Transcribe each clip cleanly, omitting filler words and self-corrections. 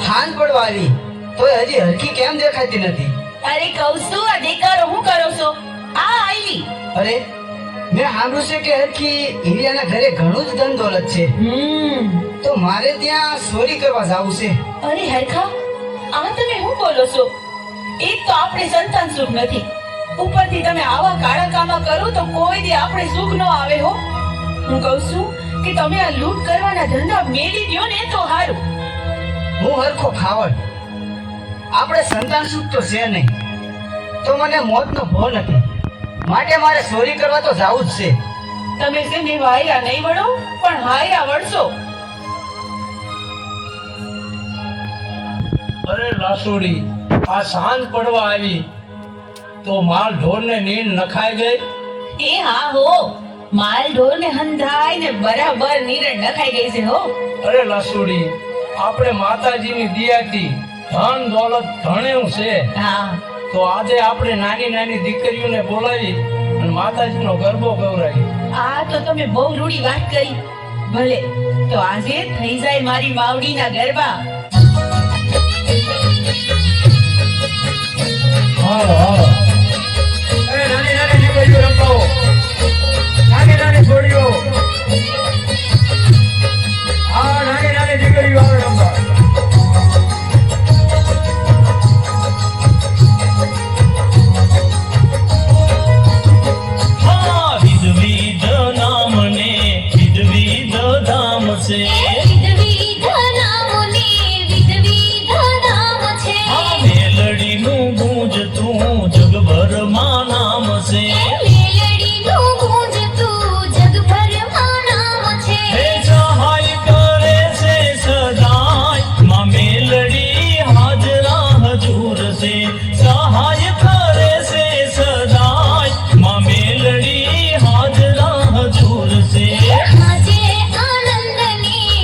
હાન પડવા આવી તો હજી હરખી કેમ દેખાતી નથી? અરે કહું છું આ દેકારો હું કરો છો? આ આવી. અરે મેં સાંભળ્યું છે કે હરખી હિરિયાના ઘરે ઘણું જ ધન દોલત છે, તો મારે ત્યાં ચોરી કરવા જાવું છે. અરે હરખા, આ તમે શું બોલો છો? એક તો આપણે સંતાન સુખ નથી, ઉપરથી તમે આવા કાળા કામા કરો તો કોઈ દી આપણે સુખ ન આવે હો. હું કહું છું કે તમે આ લૂંટ કરવાના ધંધા મેલી દ્યો ને તો સારું. હું હરખો ખાવડ, આપણે સંતાન સુખ તો છે નહીં, તો મને મોતનો ભો નથી, માટે મારે ચોરી કરવા તો જાવું જ છે. તમે છે ને વાયરા નહીં વળો પણ હાયરા વળશો. અરે લાસુડી, આ સાંજ પડવા આવી તો માલ ઢોર ને નીંદ નખાઈ ગઈ. એ હા હો, માલ ઢોર ને હંધાઈ ને બરાબર નીરણ નખાઈ ગઈ છે હો. અરે લાસુડી, આપણે માતાજીની દયાથી ધન દોલત ઘણું છે, હા તો આજે આપણે નાની નાની દીકરીઓને બોલાવી અને માતાજીનો ગરબો ગવરાવી. આ તો તમે બહુ રૂડી વાત કરી. ભલે તો આજે થઈ જાય મારી માવડીના ગરબા. હાલો હાલો. એ નાની નાની દીકરીઓ રમવાઓ, નાની નાની છોડીઓ, આ નાની નાની દીકરીઓ આવે રમવા. હા, વિધવિધ નામ ને વિધવિધ ધામ છે. હા, મેલડીનું ગૂંજતું જગભરમાં નામ છે. હે સહાય કરે છે સદાય, માં મેલડી હાજરા હજૂર છે. સહાય કરે છે સદાય, માં મેલડી હાજરા હજૂર છે. આજે આનંદની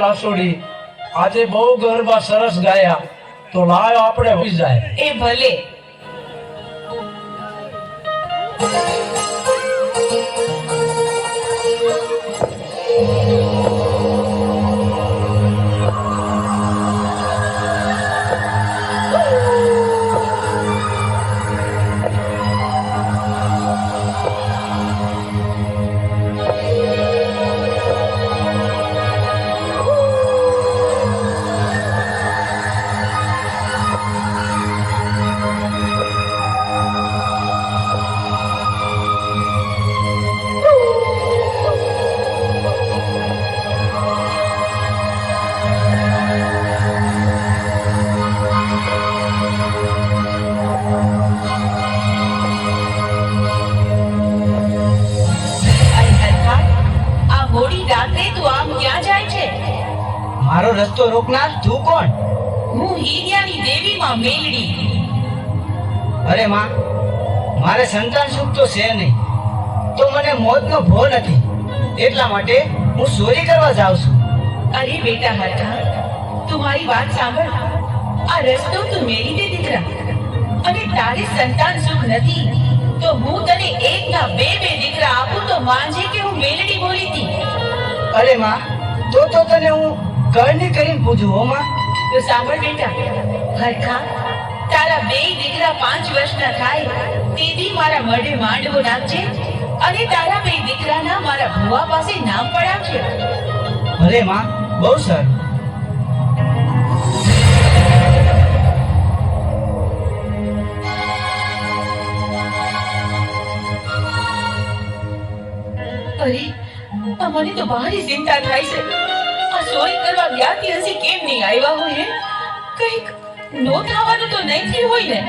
લાસોડી, આજે બહુ ગરબા સરસ ગાયા, તો લાયો આપણે હોઈ જાય. એ ભલે. અરે હરખા, આ મોડી રાત્રે તું આમ ક્યાં જાય છે? મારો રસ્તો રોકનાર તું કોણ? હું હીરિયાની દેવી માં મેલડી. અરે માં, મારે સંતાન સુખ તો છે નહીં, તો મને મોતનો ભો નથી, એટલા માટે હું ચોરી કરવા જાઉં છું. અરે બેટા હરખા, તું મારી વાત સાંભળ. આ રસ્તો તું મેરી દે દીકરા, અને તારે સંતાન સુખ નથી તો હું તને એકના બે દીકરા આપું તો માનજે કે હું મેલડી બોલી હતી. અરે માં, તો તને હું કરણી કરીને પૂછું હો માં. તો સાંભળ બેટા હરખા, તારા બે દીકરા 5 વર્ષના થાય તેથી મારા મઢે માંડવો નાખજે, અને તારા બે દીકરાના મારા ભુવા પાસે નામ પડાવજે. અરે માં, બહુ સારું. અરે મને તો ભારી ચિંતા થાય છે. આ ચોરી કરવા વ્યાતી હશે કેમ નહીં આવ્યા હોય હે? કંઈક નો થવાનું તો નહીં થયું હોય ને?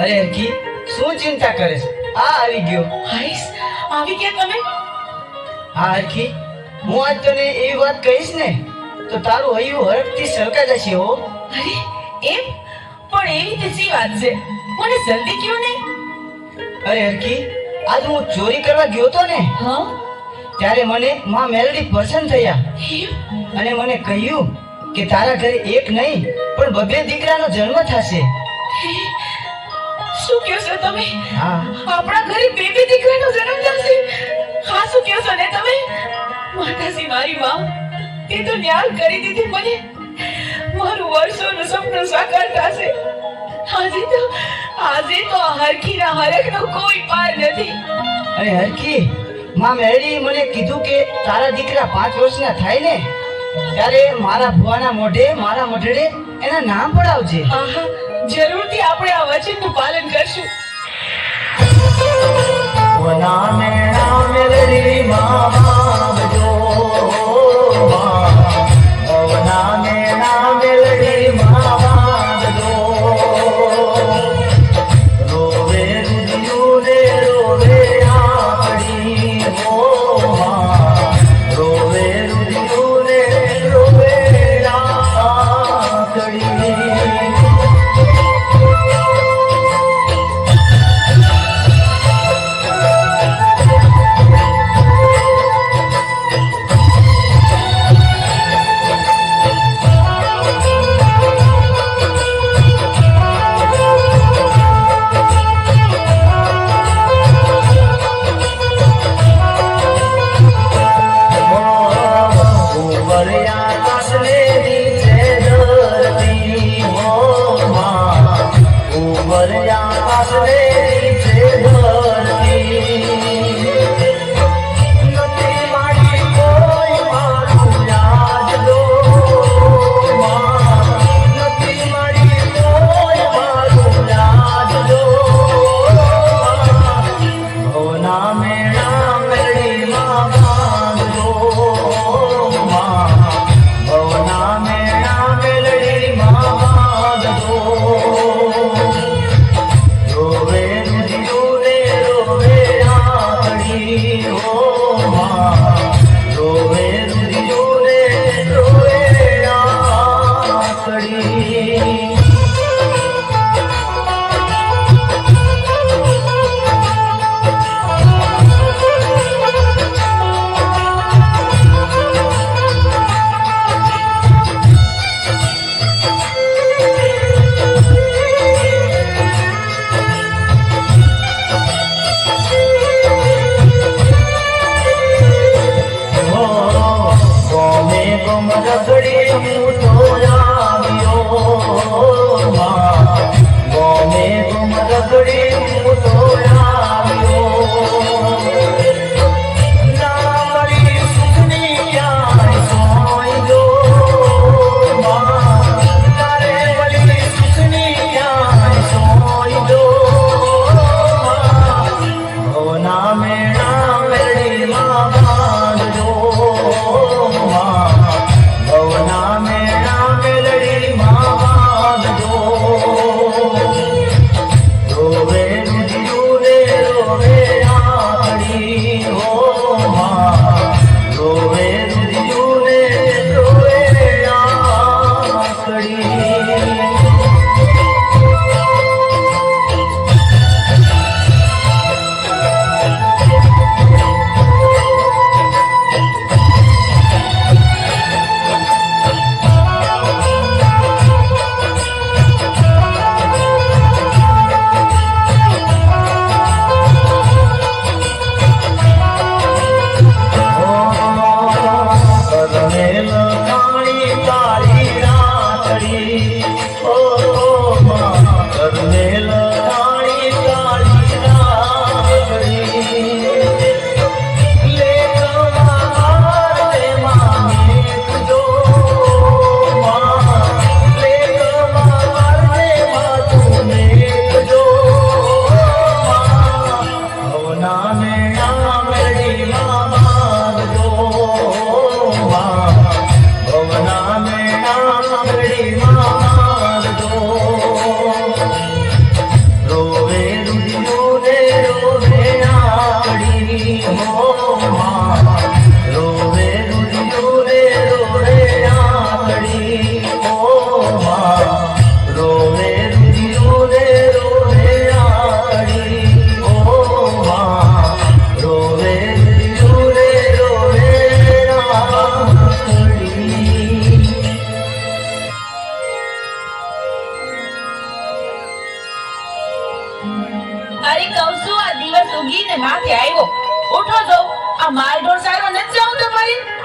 અરે હરકી, શું ચિંતા કરે છે? આ આવી ગયો. હાઈસ, આવી ગયા તમે? હા હરકી, હું આજ તને એવી વાત કહીશ ને તો તારું હૈયું હરખથી સરકા જશે હો. અરે એમ? પણ એવી તે શી વાત છે? મને જલ્દી કયો ને. અરે હરકી, આજ હું ચોરી કરવા ગયો તો ને, હા? ત્યારે મને માં મેલડી પસંદ થયા એમ? અને મને કહ્યું કે તારા ઘરે એક નહીં પણ 2 દીકરાનો જન્મ થશે. હે? શું કહો છો તમે? હા, આપણા ઘરે બે દીકરાનો જન્મ થશે? હા, શું કહો છો ને તમે? માતાજી મારી માં, તે તો ન્યાલ કરી દીધી મને. મારું વર્ષોનું સપનું સાકાર થશે. આજે તો આ હરખીના હરખનો કોઈ પાર નથી. અને હરકી, માં મેલડી મને કીધું કે તારા દીકરા 5 વર્ષના થાય ને ત્યારે મારા ભુવાના મોઢે મારા મઢડે એના નામ પડાવજે. આહા, જરૂરથી આપણે આ વચનનું પાલન કરશું. વના મેણા મેલડી માં આવજો, વના મેણા મેલડી માં આવજો. રોવે રુદિયું રે રોવે આકડી, રોવે રુદિયું રે રોવે આકડી.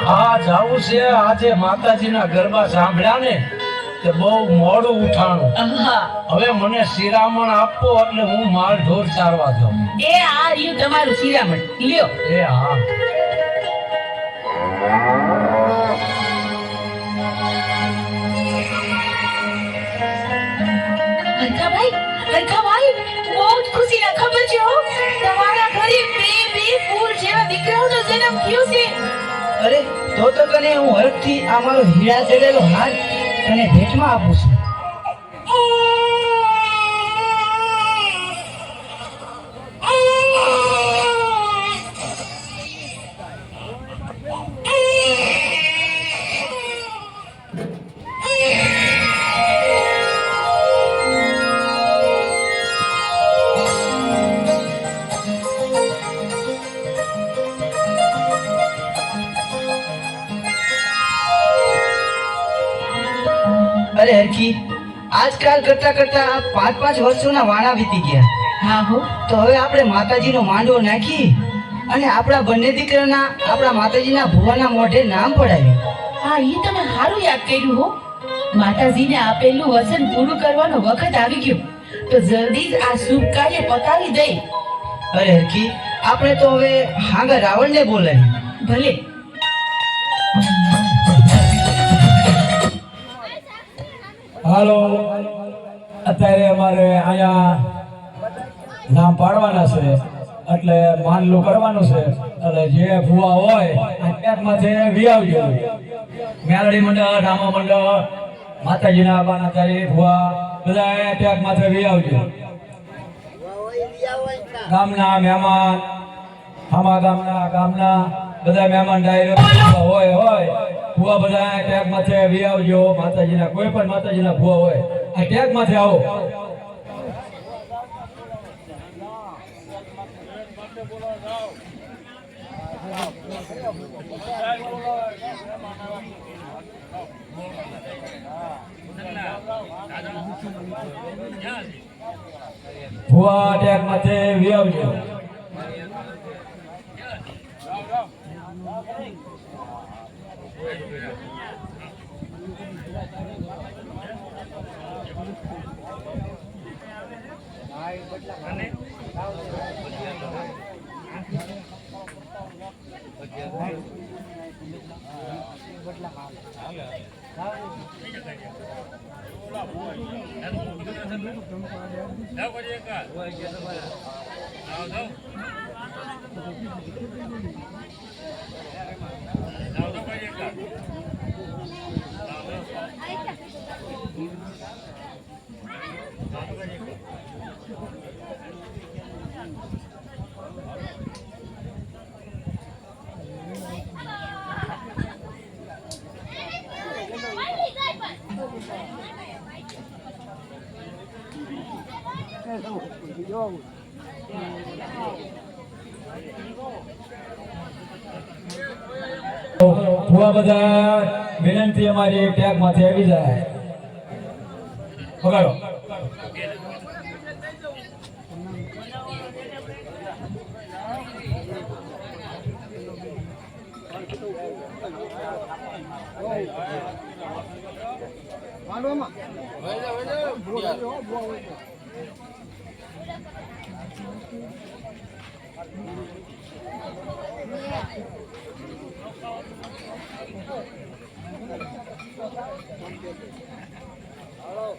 હા જાવું છે. આજે માતાજીના ગરબા સાંભળ્યા ને તે બહુ મોડું ઉઠાણું. હા હવે મને શિરામણ આપો એટલે હું માલ ઢોર ચારવા જાઉં. એ આ રહ્યું તમારું શિરામણ લ્યો. એ હા. હરખાભાઈ બહુ જ ખુશીના ખબર છે હો. તમારા ઘરે બે ફૂલ જેવા દીકરાઓનો જન્મ થયો છે. અરે તો તને હું હરખથી આ મારો હીરા જડેલો હાથ તને ભેટમાં આપું છું. અરે હરખી, આજકાલ કરતા કરતા 5-5 વર્ષોના વાણા વીતી ગયા. હા હો. તો હવે આપણે માતાજીનો માંડવો નાખી અને આપણા બંને દીકરાના આપણા માતાજીના ભુવાના મોઢે નામ પડાવી. હા એ તમે સારું યાદ કર્યું હો. માતાજીને આપેલું વચન પૂરું કરવાનો વખત આવી ગયો તો જલ્દી જ આ શુભ કાર્ય પતાવી દઈ. અરે હરખી, આપણે તો હવે હાગા રાવણને બોલાવી. ભલે. હાલો, અત્યારે અમારે અહીંયા નામ પાડવાના છે એટલે માનલું કરવાનું છે. એટલે જે ભુવા હોય ત્યાંમાંથી વી આવજો. મેલડી મંડળ, રામા મંડળ, માતાજીના આબાના તારી ભુવા બધા ત્યાં માથે વી આવજો. ગામના મહેમાન, આમા ગામના બધા મહેમાન ડાયરેક્ટ હોય ભુવા બધા ટેગ માથે વી આવજો. માતાજીના કોઈ પણ માતાજીના ભુવા હોય આ ટેગ માથે આવો. ભુવા ટેગ માથે વી આવજો. ભુવા બધા વિનંતી અમારી ટેગ માંથી આવી જાય. પકડો. Oh,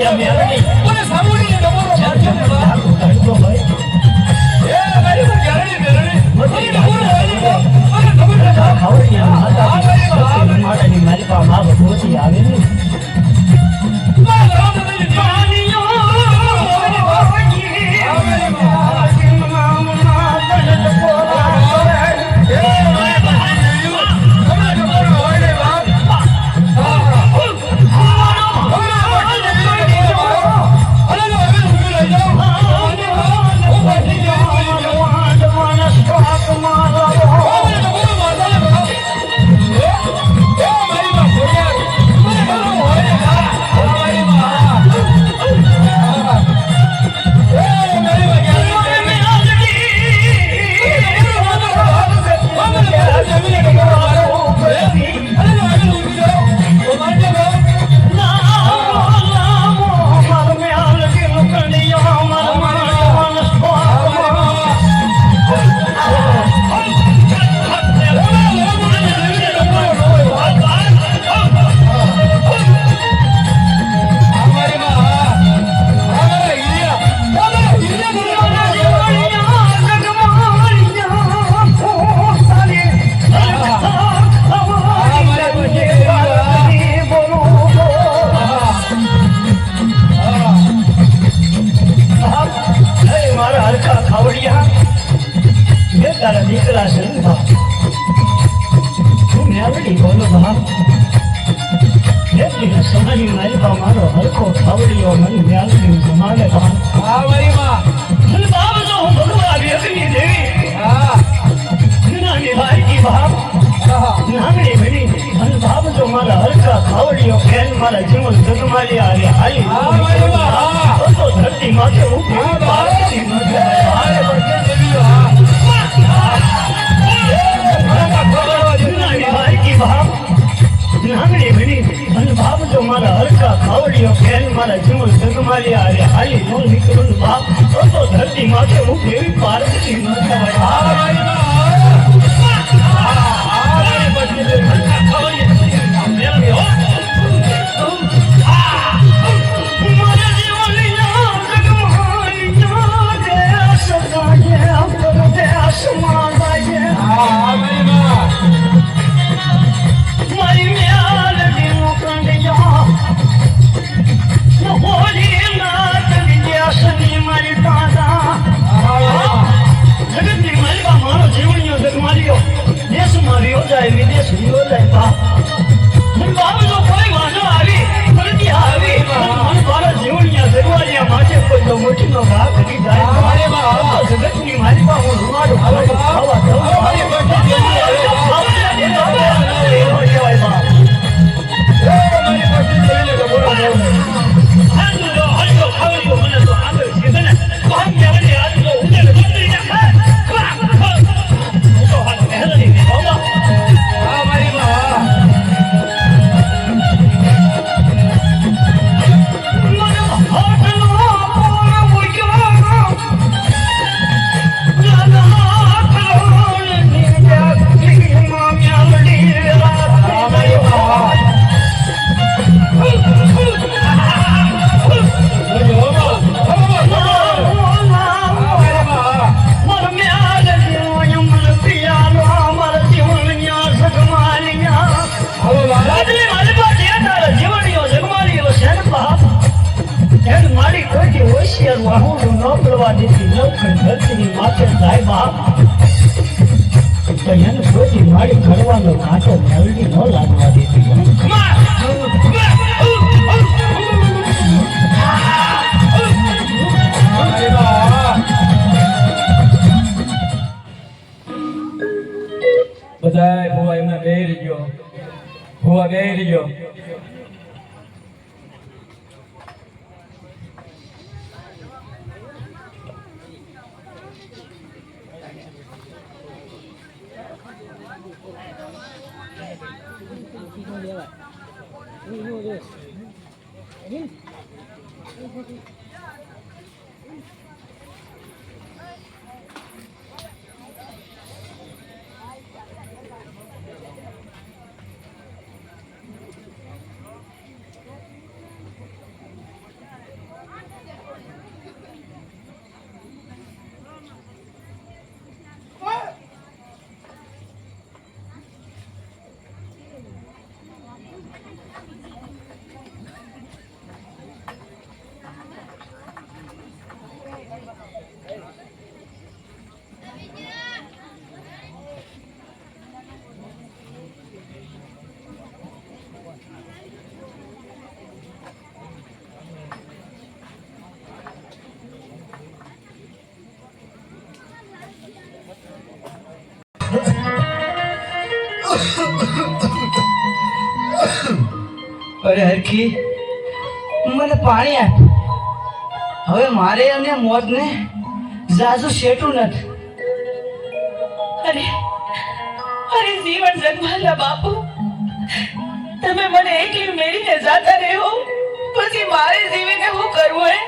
ખાવડિયા મેરડી ઓય સામુડીને ડબોરો મારજો ને બા તો ભાઈ એ મારી મેરડી મેરડી ઓય ડબોરો ઓય ડબોરો ખાવડિયા માતા માતાની મારી પાસે માં ભોતી આવે ને દીકરા છે ને બાપ તું મેરડી બોલો બાપ એટલી સમાજી મારી બા મારો હરખો ખાવડીઓ મને મેરડી જમાડે બાપ હા મારી માં મને બાપ તો હું ભગવાન વ્યક્તિની દેવી હા નાની ભાઈ બાપ નામડી બની અને બાપ તો મારા હરખા ખાવડીઓ ફેન મારા જીવન જગમાલી આવે હાલી હા મારી માં હા તો ધરતી માથે ઉભી ભારતની માથે હારે પડકે દેવીઓ હા બાપ જો મારા હરકા ખાવડીઓ ફેન મારા જીવન જગમાલી આવે હાલી નો નીકળું બાપ તો ધરતી માથે હું દેવી પાર્વતી જગતની મારી પાસે હું રૂમાડું ખાવા મારી ઘરવાનો કાંટો મેળવી ન લાગવા દેતી બધા ભુવા એમને બેહી ગયો ભુવા બેહી ગયો અરે હરખી મને પાણી આપ. હવે મારે અને મોતને જાજુ શેઠું નથી. અરે અરે જીવન જન્માલા બાપુ, તમે મને એકલી મેળીને જાતા રહ્યો, પછી મારે જીવીને શું કરવું હે?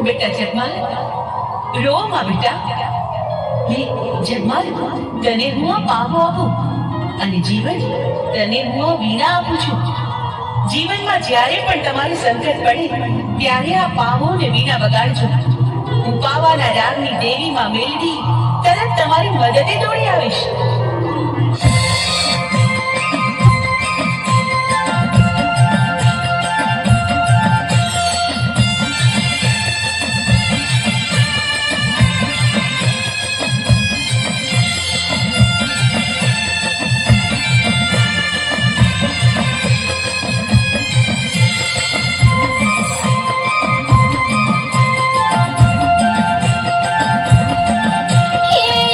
બેટા જગમાલ, રો માં બેટા. લે જગમાલ, તને હું આ પાવો આપું અને જીવન તને હું આ વીણા આપું છું. જીવનમાં જ્યારે પણ તમારે સંકટ પડે ત્યારે આ પાવો ને વીણા વગાડજો. હું પાવાના રાગની દેવીમાં મેળવી તરત તમારી મદદે દોડી આવીશ.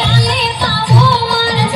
આલે પાવો મારા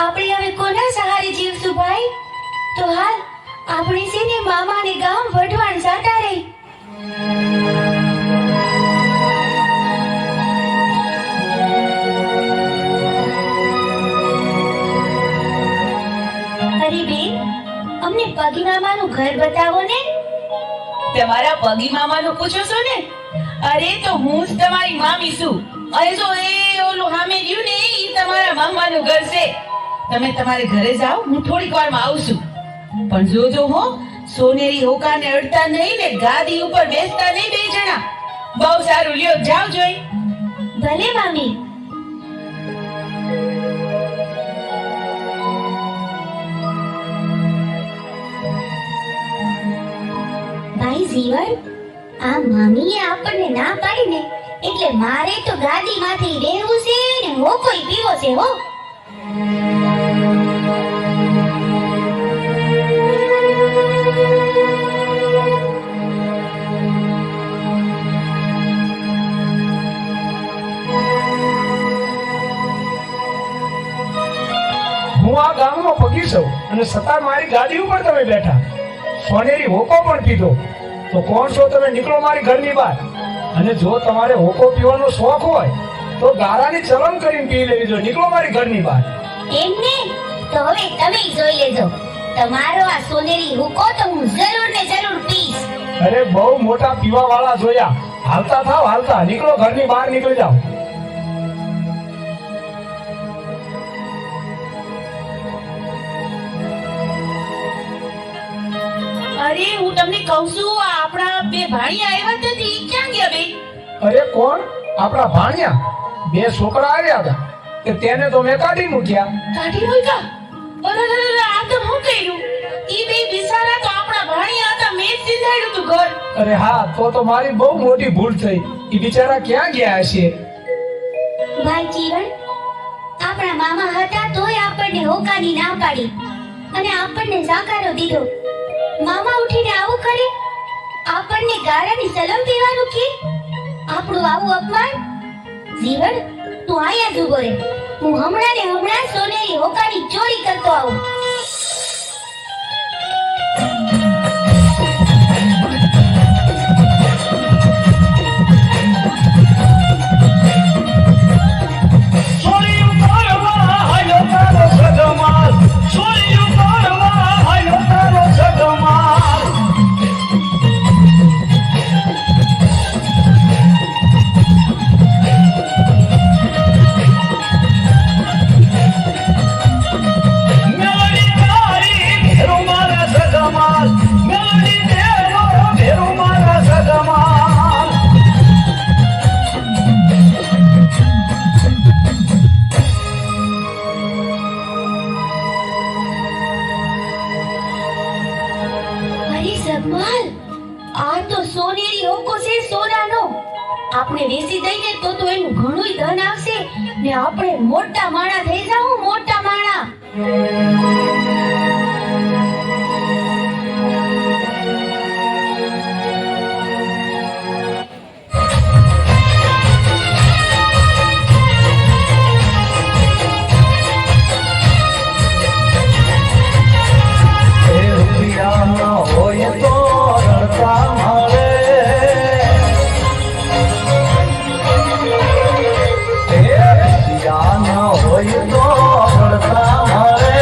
આપણે હવે કોના સહારે જીવશું ભાઈ? તો હાલ આપણે છે ને મામાને ગામ વઢવાણ જાતા રહી. અરે બેન, અમને પગી મામાનું ઘર બતાવો ને. તમારા પગી મામાનું પૂછો છો ને? અરે તો હું જ તમારી મામી છું. અને જો એ ઓલું સામે રહ્યું ને એ તમારા મામાનું ઘર છે. તમે તમારે ઘરે જાઓ, હું થોડીક વારમાં આવું છું. પણ જોજો હો, સોનેરી હોકાને અડતા નહીં ને ગાદી ઉપર બેસતા નહીં બે જણા. બહુ સારું, લ્યો જાઓ જોઈ. ભલે મામી. ભાઈ જીવન, આ મામીએ આપણને ના પાડી ને એટલે મારે તો ગાદીમાંથી રહેવું છે ને હોકોય પીવો છે હો. હું આ ગામનો પગી છું અને છતાં મારી ગાદી ઉપર તમે બેઠા, સોનેરી હોકો પણ પીધો. તો કોણ છો તમે? નીકળો મારી ઘરની બહાર. અને જો તમારે હોકો પીવાનો શોખ હોય તો ગારાની ચલણ કરીને પી લેવી જોઈએ. નીકળો મારી ઘરની બહાર. એમને તો હવે તમે જોઈ લેજો. તમારો આ સોનેરી હુકો તો હું જરૂર ને જરૂર પીશ. અરે બહુ મોટા પીવા વાળા જોયા. હાલતા થાવ, હાલતા નીકળો, ઘરની બહાર નીકળી જાઓ. અરે હું તમને કહું છું, આ આપણા બે ભાણિયા આવ્યા હતા તે ક્યાં ગયા બે? અરે કોણ? આપણા ભાણિયા. બે છોકરા આવ્યા હતા કે તેને તો મેં કાઢી મૂક્યા. કાઢી મૂક્યા? અરે આ તો હું કર્યું? ઈ બે બિચારા તો આપણા ભાણિયા હતા, મેં જ સિંધાડ્યું તું ઘર. અરે હા, તો મારી બહુ મોટી ભૂલ થઈ. એ બિચારા ક્યાં ગયા હશે? ભાઈ જીવન, આપણા મામા હતા તોય આપણને હોકાની ના પાડી અને આપણને સાકારો દીધો. મામા ઉઠીને આવું કરે, આપણને ગારાની સલમ પીવાનું કે આપણું આવું અપમાન. જીવન, તું આયા જ ઉભો રહે. હું હમણાં ને હમણાં સોનેરી હોકાની ચોરી કરતો આવું. આપણે વેચી દઈએ તો એનું ઘણું ધન આવશે ને આપણે મોટા માણા થઈ જાવું, મોટા માણા. હોય તો રડતા મળે, હોય તો રડતા મળે.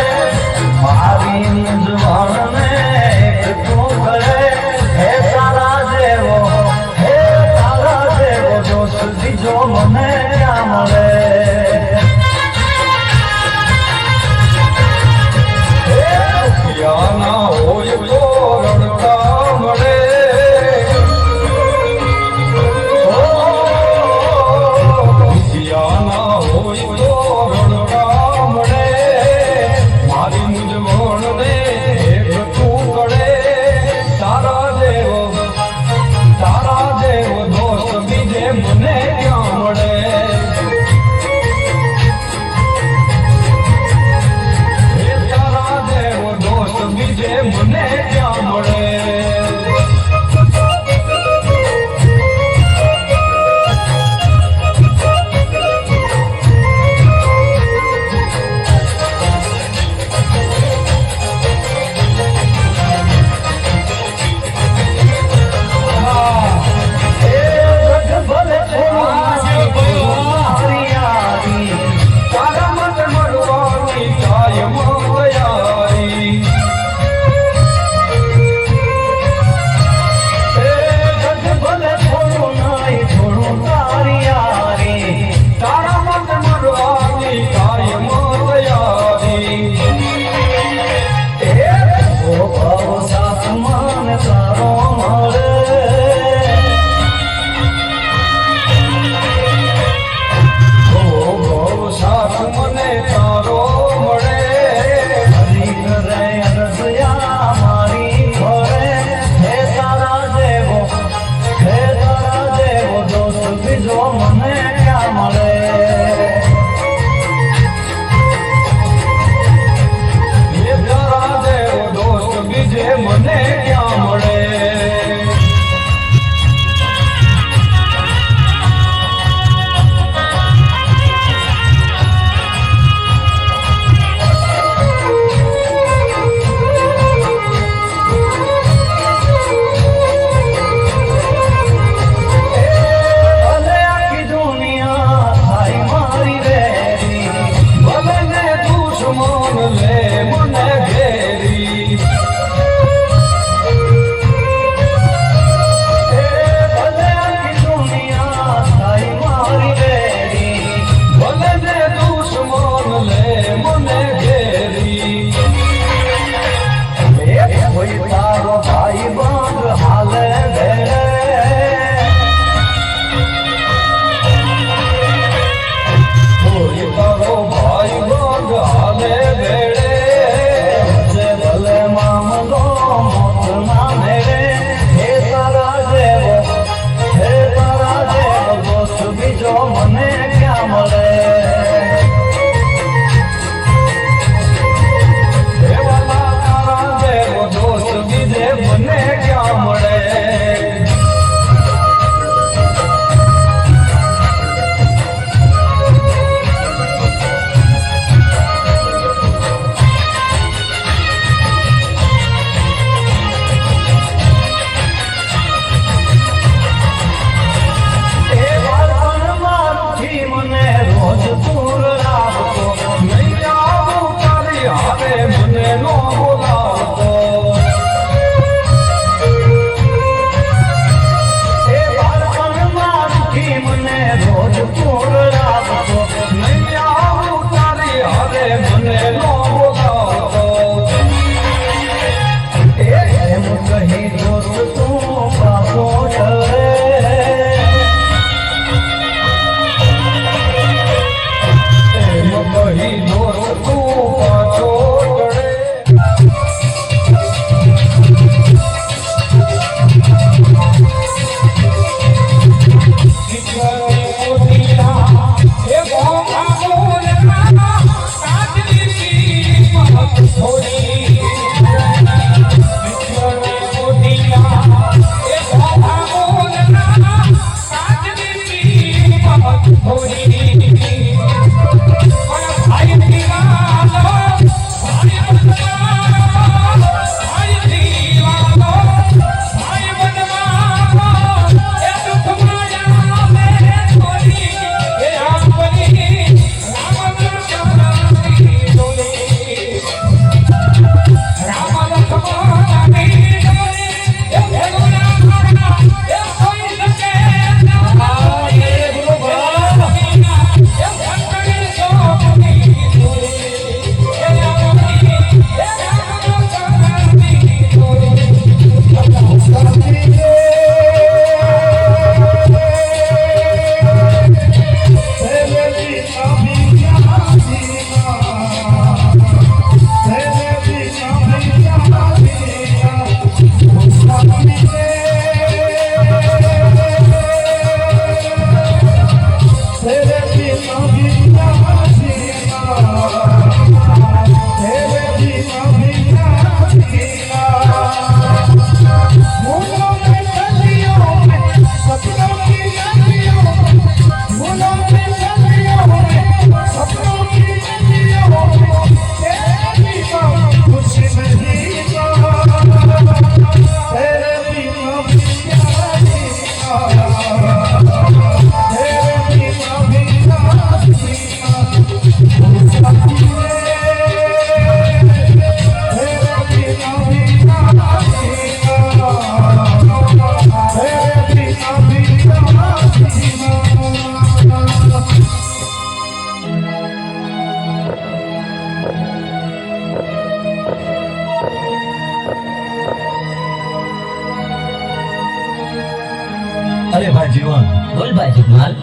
અરે ભાઈ જીવન, બોલ ભાઈ જગમાલ.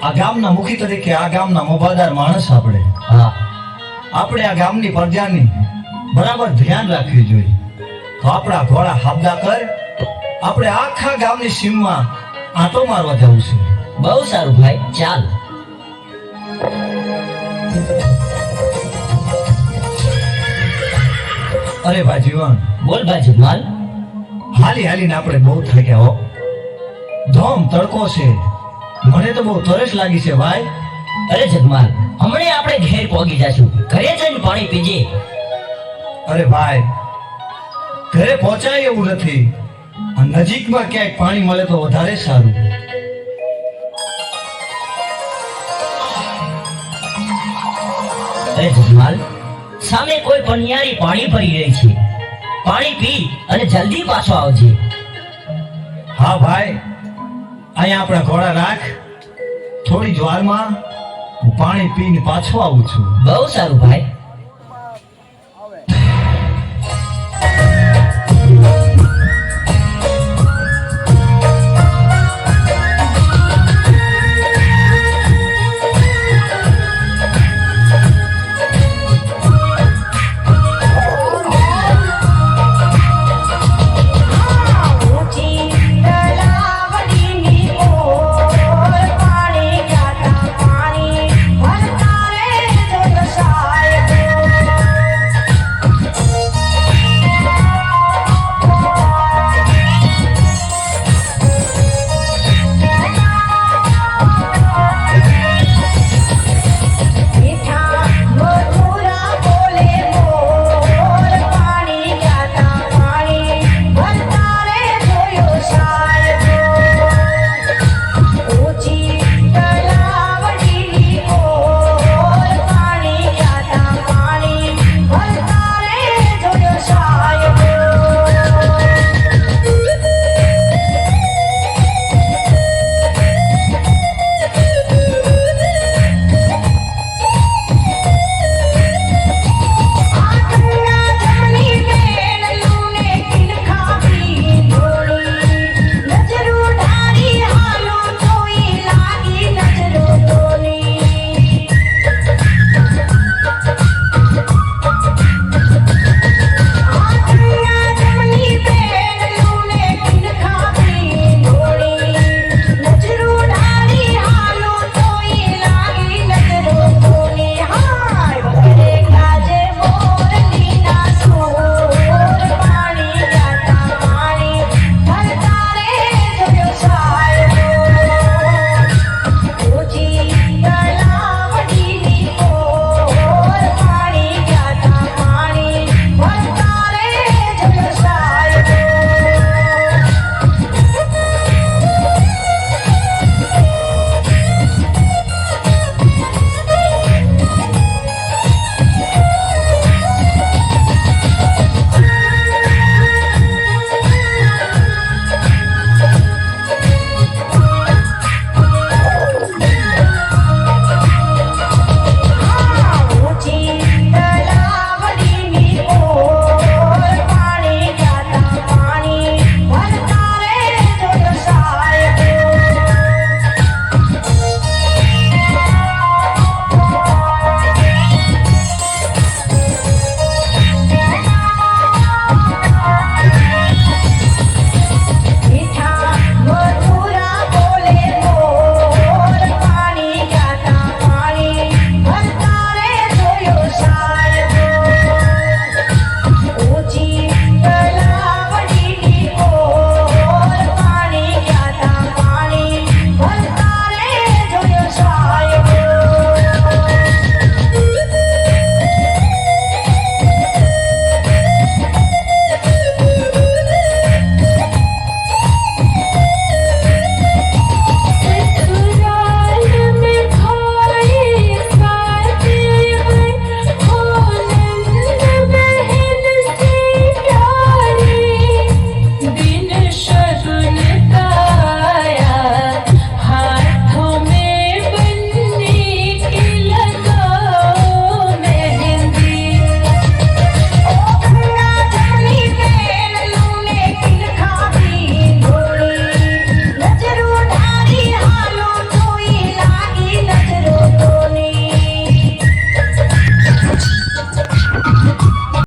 આ ગામના મુખી તરીકે આ ગામના મોભાદાર માણસ આપણે હા, આપણે આ ગામની પ્રજાની બરાબર ધ્યાન રાખવી જોઈએ. તો આપણા ઘોડા હાબદા કર, આપણે આખા ગામની સીમમાં આંટો મારવા જવું છે. બહુ સારું ભાઈ, ચાલ. અરે ભાઈ જીવન, બોલ ભાઈ જગમાલ. હાલી હાલીને આપણે બહુ થાક્યા હો. ધોમ તડકો છે, મને તો બહુ તરસ લાગી છે ભાઈ. અરે જગમાલ, હમણે આપણે ઘેર પહોંચી જશું. ઘરે જઈને પાણી પીજે. અરે ભાઈ, ઘરે પહોંચાય એવું નથી. આ નજીકમાં ક્યાંક પાણી મળે તો વધારે સારું. અરે જગમાલ, સામે કોઈ પનિયારી પાણી ભરી રહી છે. પાણી પી અને જલ્દી પાછો આવજે. હા ભાઈ, અહીંયા આપણા ઘોડા રાખ. થોડી જ વારમાં હું પાણી પીને પાછો આવું છું. બહુ સારું ભાઈ.